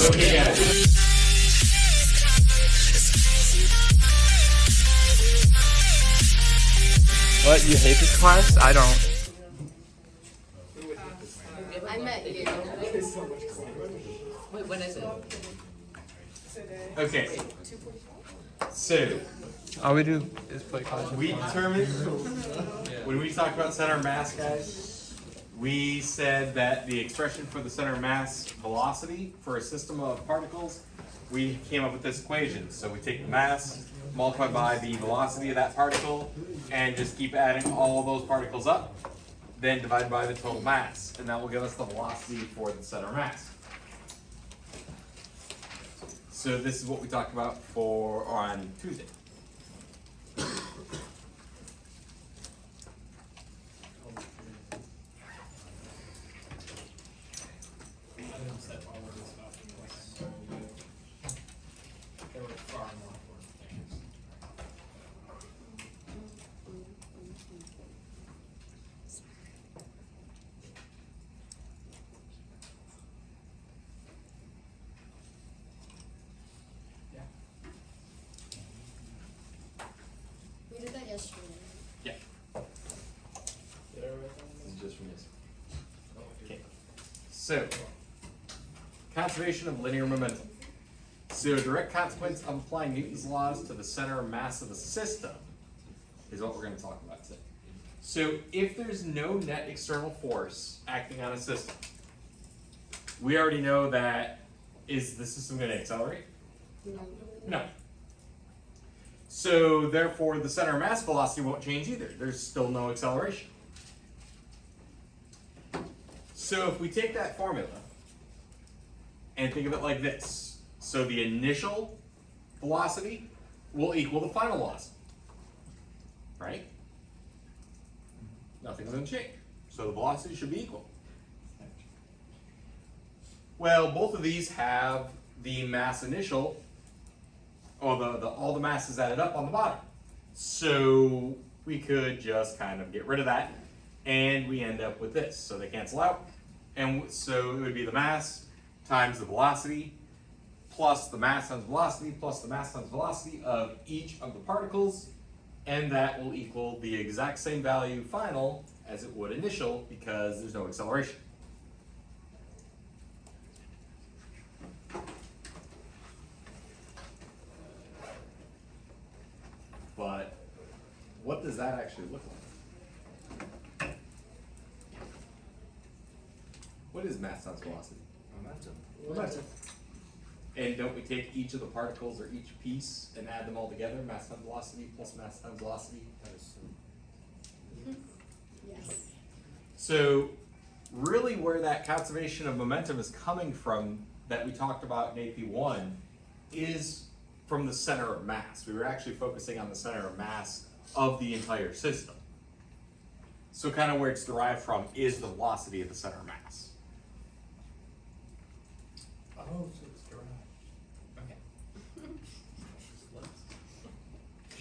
Okay, yeah. What, you hate this class? I don't. I met you. Wait, when is it? Okay. So, All we do is play college. we determined, when we talked about center of mass, guys, we said that the expression for the center of mass velocity for a system of particles, we came up with this equation. So we take the mass, multiply by the velocity of that particle, and just keep adding all those particles up, then divide by the total mass, and that will give us the velocity for the center of mass. So this is what we talked about on Tuesday. We did that yesterday. Yeah. Just from this. Okay. So, conservation of linear momentum. So, a direct consequence of applying Newton's laws to the center of mass of a system is what we're going to talk about today. So, if there's no net external force acting on a system, we already know that is the system going to accelerate? No. So therefore the center of mass velocity won't change either. There's still no acceleration. So if we take that formula and think of it like this. So the initial velocity will equal the final velocity. Right? Nothing's going to change. So the velocity should be equal. Well, both of these have the mass initial, or all the mass is added up on the bottom. So we could just kind of get rid of that, and we end up with this. So they cancel out, and so it would be the mass times the velocity, plus the mass times velocity, plus the mass times velocity of each of the particles, and that will equal the exact same value final as it would initial, because there's no acceleration. But what does that actually look like? What is mass times velocity? Momentum. And don't we take each of the particles or each piece and add them all together? Mass times velocity plus mass times velocity. Yes. So really where that conservation of momentum is coming from that we talked about in AP1 is from the center of mass. We were actually focusing on the center of mass of the entire system. So kind of where it's derived from is the velocity of the center of mass. Oh, so it's derived. Okay.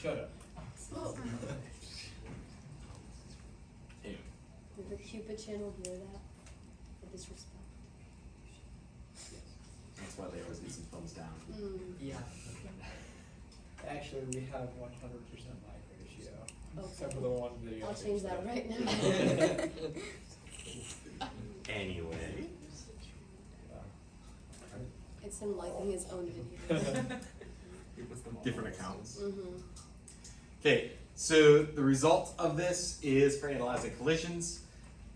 Shut up. Anyway. Did the Cupid channel hear that? The disrespect. That's why they always need some thumbs down. Yeah. Actually, we have 100% mic ratio. Except for the one video. I'll change that right now. Anyway. It's him liking his own videos. Different accounts. Mm-hmm. Okay, so the result of this is for analyzing collisions.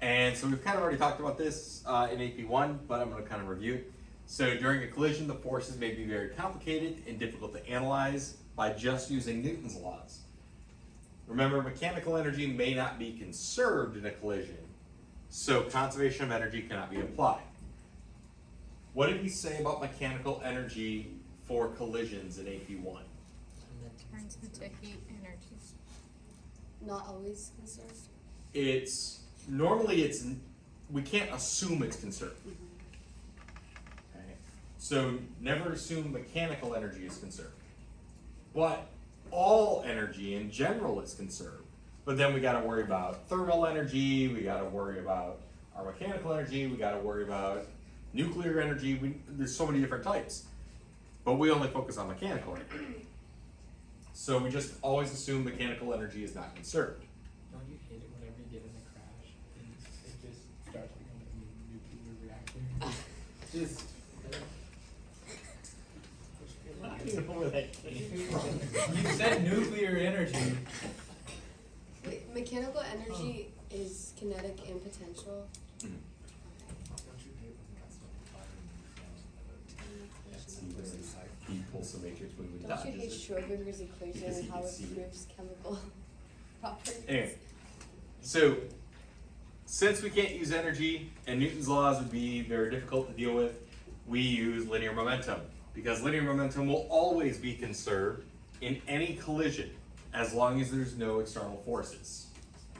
And so we've kind of already talked about this in AP1, but I'm going to kind of review it. So during a collision, the forces may be very complicated and difficult to analyze by just using Newton's laws. Remember, mechanical energy may not be conserved in a collision, so conservation of energy cannot be applied. What did we say about mechanical energy for collisions in AP1? Turns into heat energy. Not always conserved. We can't assume it's conserved. Okay? So never assume mechanical energy is conserved. But all energy in general is conserved. But then we gotta worry about thermal energy, we gotta worry about our mechanical energy, we gotta worry about Nuclear energy, there's so many different types, but we only focus on mechanical energy. So we just always assume mechanical energy is not conserved. Don't you hate it whenever you get in a crash and it just starts becoming a nuclear reactor? Just. I don't know where that came from. You said nuclear energy. Wait, mechanical energy is kinetic and potential. He pulls the matrix when we Don't you hate dodges it. Schrodinger's equation Because and he how can it see it. proves chemical properties? Anyway, so since we can't use energy and Newton's laws would be very difficult to deal with, we use linear momentum because linear momentum will always be conserved in any collision as long as there's no external forces.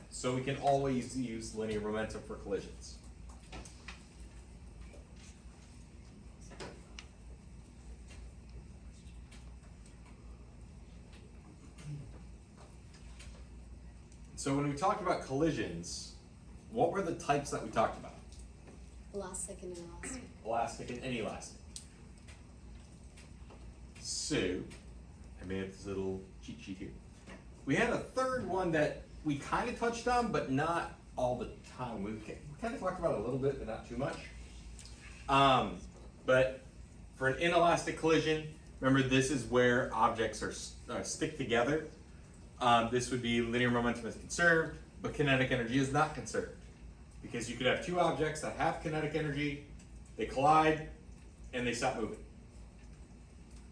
So we can always use linear momentum for collisions. So when we talked about collisions, what were the types that we talked about? Elastic and inelastic. Elastic and inelastic. So, I made up this little cheat sheet here. We had a third one that we kind of touched on, but not all the time. We kind of talked about it a little bit, but not too much. But for an inelastic collision, remember this is where objects are stick together. This would be linear momentum is conserved, but kinetic energy is not conserved. Because you could have two objects that have kinetic energy, they collide, and they stop moving.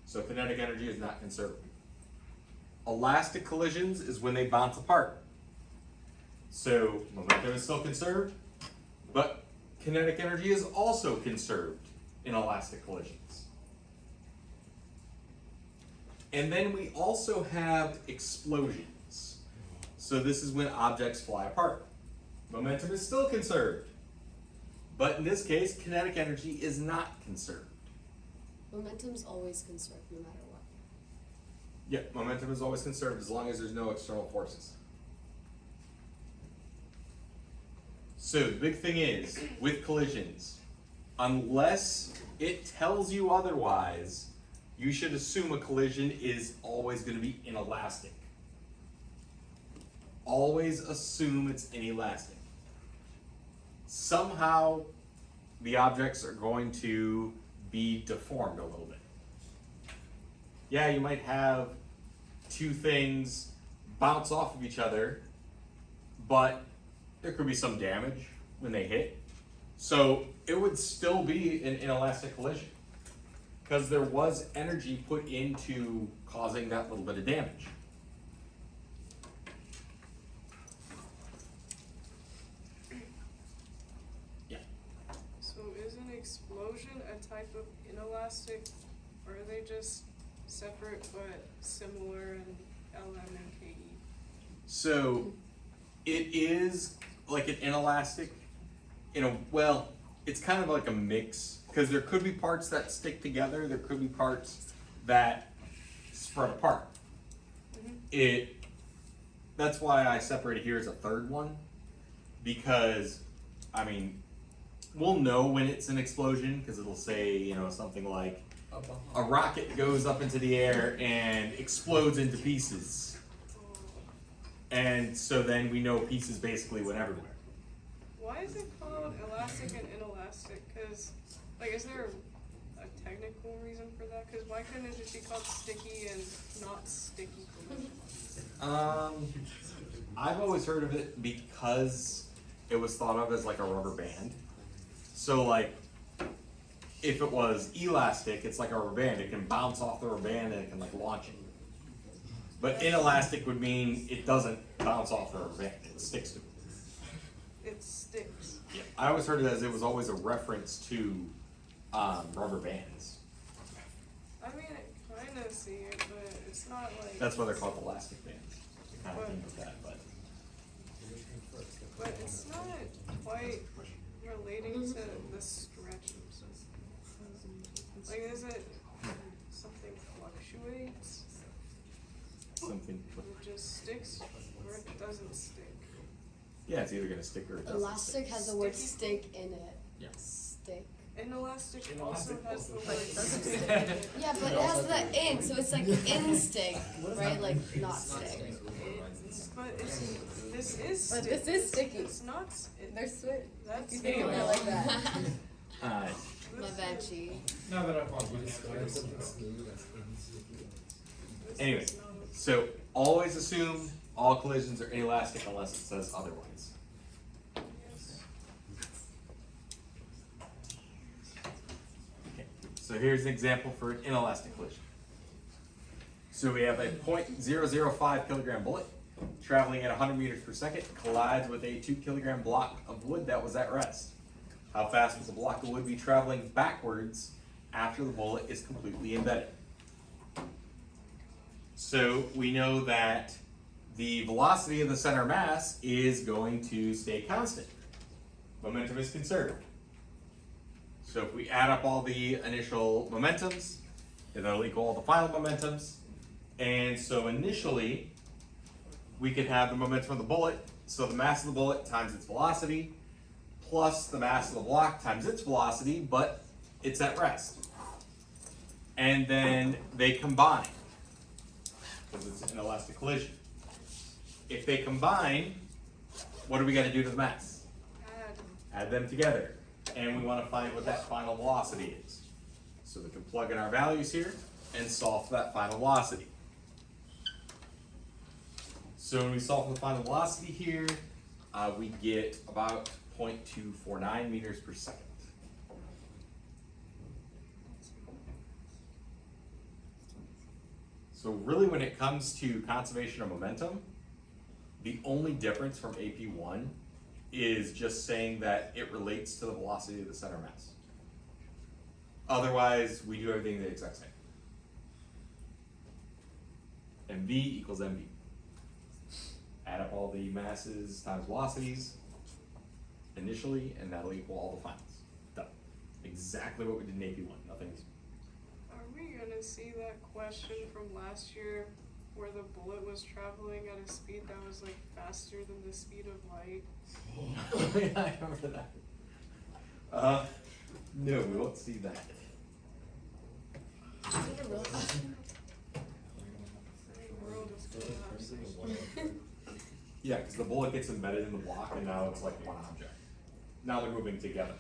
So kinetic energy is not conserved. Elastic collisions is when they bounce apart. So momentum is still conserved, but kinetic energy is also conserved in elastic collisions. And then we also have explosions. So this is when objects fly apart. Momentum is still conserved, but in this case, kinetic energy is not conserved. Momentum's always conserved no matter what. Yeah, momentum is always conserved as long as there's no external forces. So the big thing is, with collisions, unless it tells you otherwise, you should assume a collision is always going to be inelastic. Always assume it's inelastic. Somehow, the objects are going to be deformed a little bit. Yeah, you might have two things bounce off of each other, but there could be some damage when they hit. So it would still be an inelastic collision because there was energy put into causing that little bit of damage. Yeah. So is an explosion a type of inelastic, or are they just separate but similar in LM and KE? So it is like an inelastic, well, it's kind of like a mix because there could be parts that stick together, there could be parts that spread apart. That's why I separated here as a third one, because we'll know when it's an explosion because it'll say, something like a rocket goes up into the air and explodes into pieces. And so then we know pieces basically went everywhere. Why is it called elastic and inelastic? Because, is there a technical reason for that? Because why couldn't it just be called sticky and not sticky collision? I've always heard of it because it was thought of as like a rubber band. So if it was elastic, it's like a rubber band. It can bounce off the rubber band and it can launch it. But inelastic would mean it doesn't bounce off the rubber band. It sticks to it. It sticks. Yeah. I always heard it as it was always a reference to rubber bands. I kind of see it, but it's not like... That's why they're called elastic bands. I kind of think of that, but... But it's not quite relating to the stretch. Is it something fluctuates? Something. It just sticks, or it doesn't stick? Yeah, it's either going to stick or it doesn't Elastic stick. has the word Sticky. stick in it. Yeah. Stick. Inelastic inelastic also has the But word it doesn't stick. stick. Yeah, but it has the in, so it's like in stick, right? Like not stick. But this is But stick. this is sticky. It's not. They're switch. That's You think of it like that? Alright. My bad, Chi. Now that I've lost my Anyway, so always assume all collisions are inelastic unless it says otherwise. Okay, so here's an example for an inelastic collision. So we have a 0.005 kilogram bullet traveling at 100 meters per second collides with a 2 kilogram block of wood that was at rest. How fast will the block of wood be traveling backwards after the bullet is completely embedded? So we know that the velocity of the center mass is going to stay constant. Momentum is conserved. So if we add up all the initial momentums, it'll equal all the final momentums. And so initially, we could have the momentum of the bullet, so the mass of the bullet times its velocity, plus the mass of the block times its velocity, but it's at rest. And then they combine, because it's an elastic collision. If they combine, what do we got to do to the mass? Add them together. And we want to find what that final velocity is. So we can plug in our values here and solve for that final velocity. So when we solve for the final velocity here, we get about 0.249 meters per second. So really when it comes to conservation of momentum, the only difference from AP1 is just saying that it relates to the velocity of the center mass. Otherwise, we do everything the exact same. MV equals MV. Add up all the masses times velocities initially, and that'll equal all the finals. Done. Exactly what we did in AP1. Nothing's. Are we gonna see that question from last year where the bullet was traveling at a speed that was like faster than the speed of light? Yeah, I remember that. No, we won't see that. Is it a real question? The world is collapsing. Yeah, because the bullet gets embedded in the block, and now it's like one object. Now they're moving together.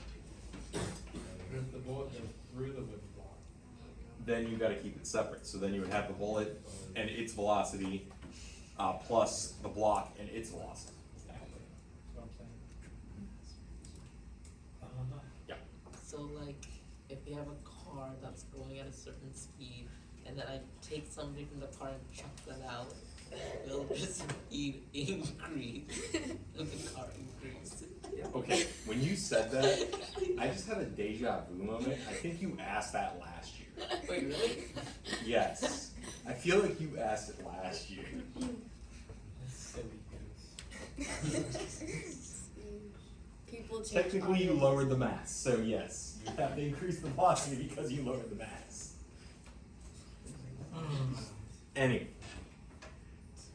If the bullet goes through the wood block. Then you got to keep it separate. So then you would have the bullet and its velocity plus the block and its velocity. That's what I'm saying. Yeah. So like, if you have a car that's going at a certain speed, and then I take somebody from the car and chuck them out, will the speed increase? Will the car increase? Okay, when you said that, I just had a deja vu moment. I think you asked that last year. Wait, really? Yes. I feel like you asked it last year. Silly goose. People change. Technically, you audience. lowered the mass, so yes, you have to increase the velocity because you lowered the mass. Anyway.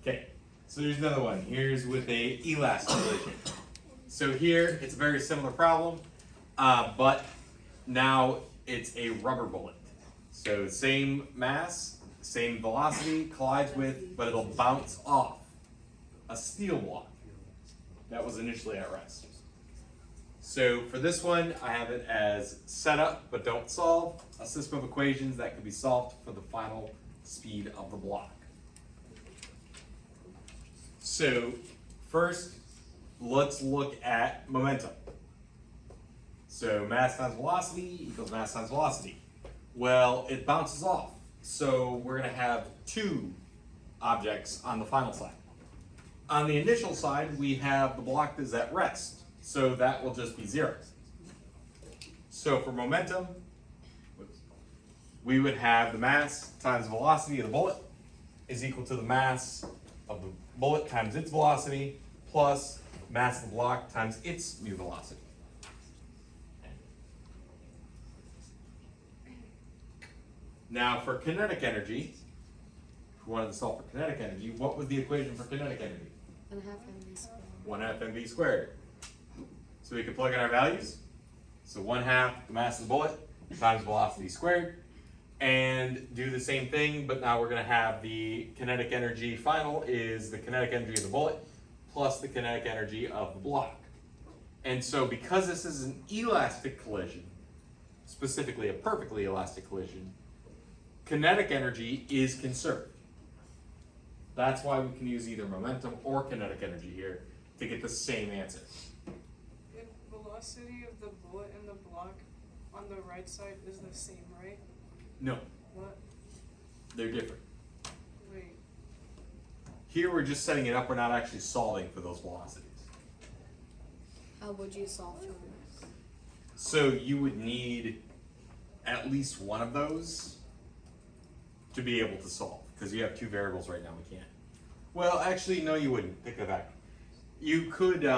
Okay, so there's another one. Here's with a elastic collision. So here, it's a very similar problem, but now it's a rubber bullet. So same mass, same velocity, collides with, but it'll bounce off a steel block that was initially at rest. So for this one, I have it as set up but don't solve, a system of equations that can be solved for the final speed of the block. So first, let's look at momentum. So mass times velocity equals mass times velocity. Well, it bounces off. So we're gonna have two objects on the final side. On the initial side, we have the block that is at rest. So that will just be 0. So for momentum, we would have the mass times the velocity of the bullet is equal to the mass of the bullet times its velocity plus mass of the block times its new velocity. Now for kinetic energy, if we wanted to solve for kinetic energy, what was the equation for kinetic energy? 1/2 mv squared. 1/2 mv squared. So we can plug in our values. So 1/2 the mass of the bullet times velocity squared, and do the same thing, but now we're going to have the kinetic energy final is the kinetic energy of the bullet plus the kinetic energy of the block. And so because this is an elastic collision, specifically a perfectly elastic collision, kinetic energy is conserved. That's why we can use either momentum or kinetic energy here to get the same answer. If velocity of the bullet and the block on the right side is the same, right? No, What? they're different. Wait. Here we're just setting it up, we're not actually solving for those velocities. How would you solve for this? So you would need at least one of those to be able to solve, because you have two variables right now, we can't. Well, actually, no, you wouldn't. Pick that back. You could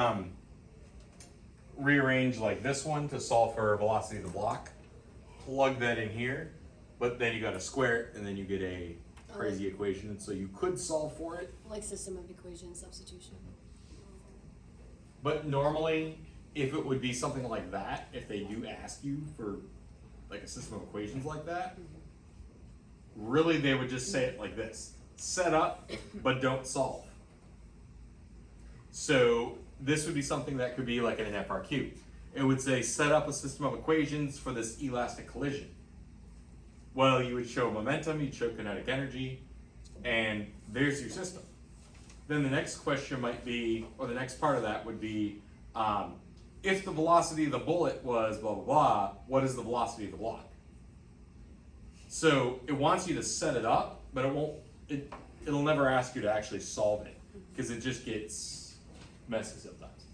rearrange like this one to solve for velocity of the block, plug that in here, but then you gotta square it, and then you get a crazy equation, so you could solve for it. Like system of equation substitution. But normally, if it would be something like that, if they do ask you for like a system of equations like that, really they would just say it like this: set up, but don't solve. So this would be something that could be like in an FRQ. It would say set up a system of equations for this elastic collision. Well, you would show momentum, you'd show kinetic energy, and there's your system. Then the next question might be, or the next part of that would be, if the velocity of the bullet was blah, blah, blah, what is the velocity of the block? So it wants you to set it up, but it'll never ask you to actually solve it, because it just gets messy sometimes.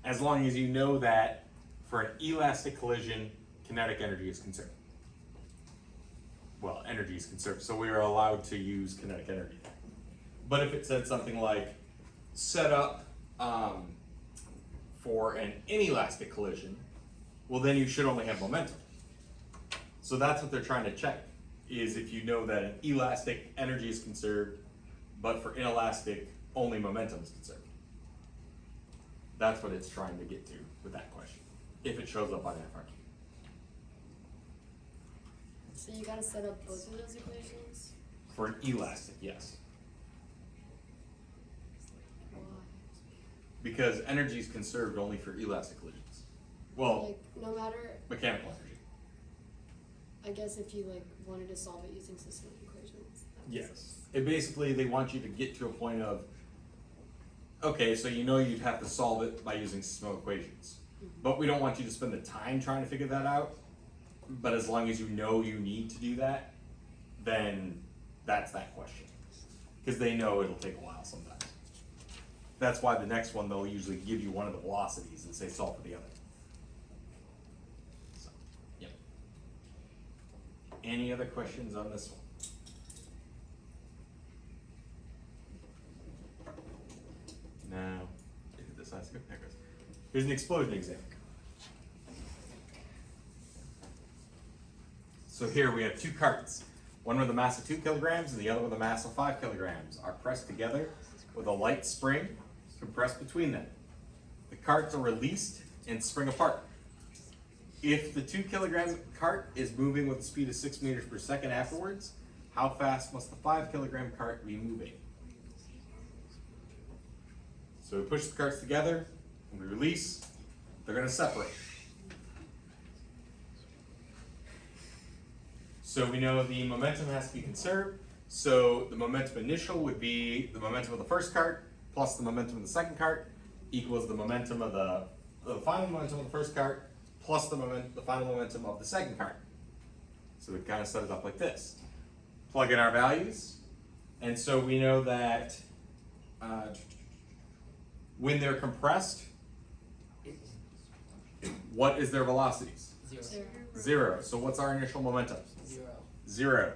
As long as you know that for an elastic collision, kinetic energy is conserved. Well, energy is conserved, so we are allowed to use kinetic energy. But if it said something like set up for an inelastic collision, well then you should only have momentum. So that's what they're trying to check, is if you know that an elastic energy is conserved, but for inelastic only momentum is conserved. That's what it's trying to get to with that question, if it shows up on FRQ. So you gotta set up both of those equations? For an elastic, yes. Why? Because energy is conserved only for elastic collisions. Well, Like, no matter, mechanical energy. I guess if you like wanted to solve it using system of equations. that makes sense. Yes. It basically, they want you to get to a point of, okay, so you know you'd have to solve it by using system of equations. But we don't want you to spend the time trying to figure that out. But as long as you know you need to do that, then that's that question. Because they know it'll take a while sometimes. That's why the next one, they'll usually give you one of the velocities and say solve for the other. So, yep. Any other questions on this one? No. This has to go. There it goes. Here's an explosion example. So here we have two carts, one with a mass of 2 kilograms and the other with a mass of 5 kilograms, are pressed together with a light spring compressed between them. The carts are released and spring apart. If the 2 kilogram cart is moving with a speed of 6 meters per second afterwards, how fast must the 5 kilogram cart be moving? So we push the carts together, and we release, they're going to separate. So we know the momentum has to be conserved, so the momentum initial would be the momentum of the first cart plus the momentum of the second cart equals the momentum of the final momentum of the first cart plus the final momentum of the second cart. So we kind of set it up like this. Plug in our values, and so we know that when they're compressed, what is their velocities? Zero. 0. So what's our initial momentum? 0. 0.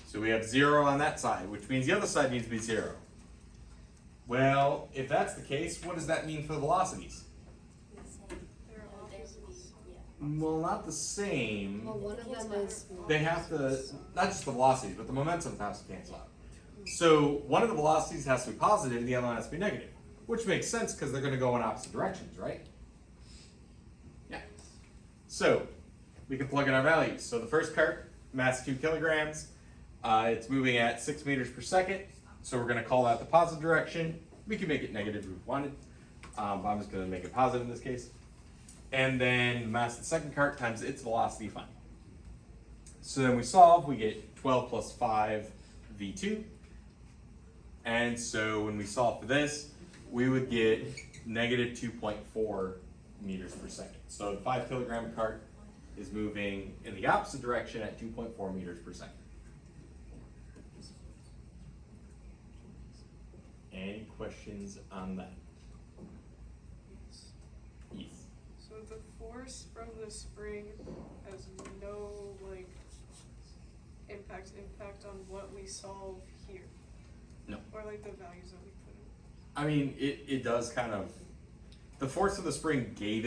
So we have 0 on that side, which means the other side needs to be 0. Well, if that's the case, what does that mean for the velocities? They're opposites. Well, not the same. Well, one of them is. They have to, not just the velocities, but the momentum has to cancel out. So one of the velocities has to be positive, and the other one has to be negative. which makes sense because they're going to go in opposite directions, right? Yeah. So we can plug in our values. So the first cart, mass 2 kilograms. It's moving at 6 meters per second. So we're going to call that the positive direction. We can make it negative if we wanted. But I'm just going to make it positive in this case. And then the mass of the second cart times its velocity final. So then we solve, we get 12 plus 5 V2. And so when we solve for this, we would get negative 2.4 meters per second. So the 5 kilogram cart is moving in the opposite direction at 2.4 meters per second. Any questions on that? Yes. So the force from the spring has no like impact on what we solve here. No. Or like the values that we put in. I mean, it does kind of, the force of the spring gave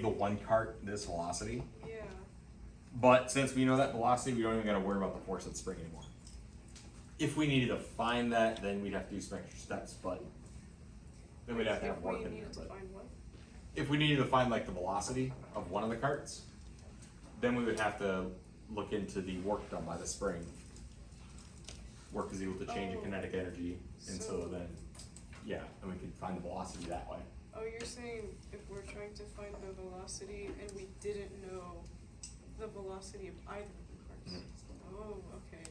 the one cart this velocity. Yeah. But since we know that velocity, we don't even gotta worry about the force of the spring anymore. If we needed to find that, then we'd have to do some extra steps, but then we'd have to have work in there. If we needed to But find what? if we needed to find like the velocity of one of the carts, then we would have to look into the work done by the spring. Work is able to change the Oh. kinetic energy, and so then, yeah, and we could find the velocity that way. Oh, you're saying if we're trying to find the velocity and we didn't know the velocity of either of the carts. Oh, okay.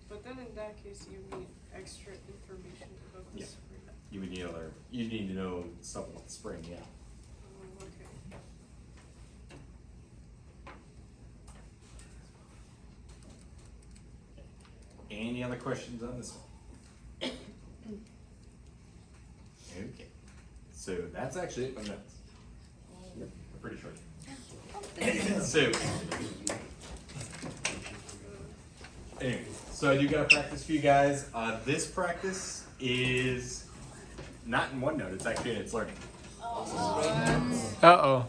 But then in that case, you need extra information about the Yeah. spring. You would need to know stuff about the spring, yeah. Oh, okay. Any other questions on this one? Okay, so that's actually it for notes. I'm pretty sure. So, anyway, so I do got a practice for you guys. This practice is not in OneNote, it's actually in its learning. Uh-oh.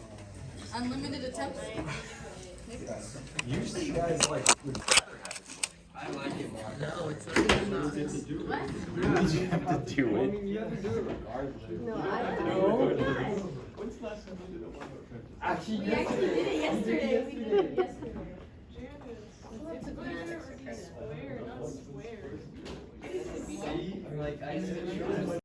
Unlimited attempts. Usually you guys like would rather have it. I like it more. No, it's not. You have to do it. Actually, we actually did it yesterday. We did it yesterday. Janice, it's clear or square, not square. Like I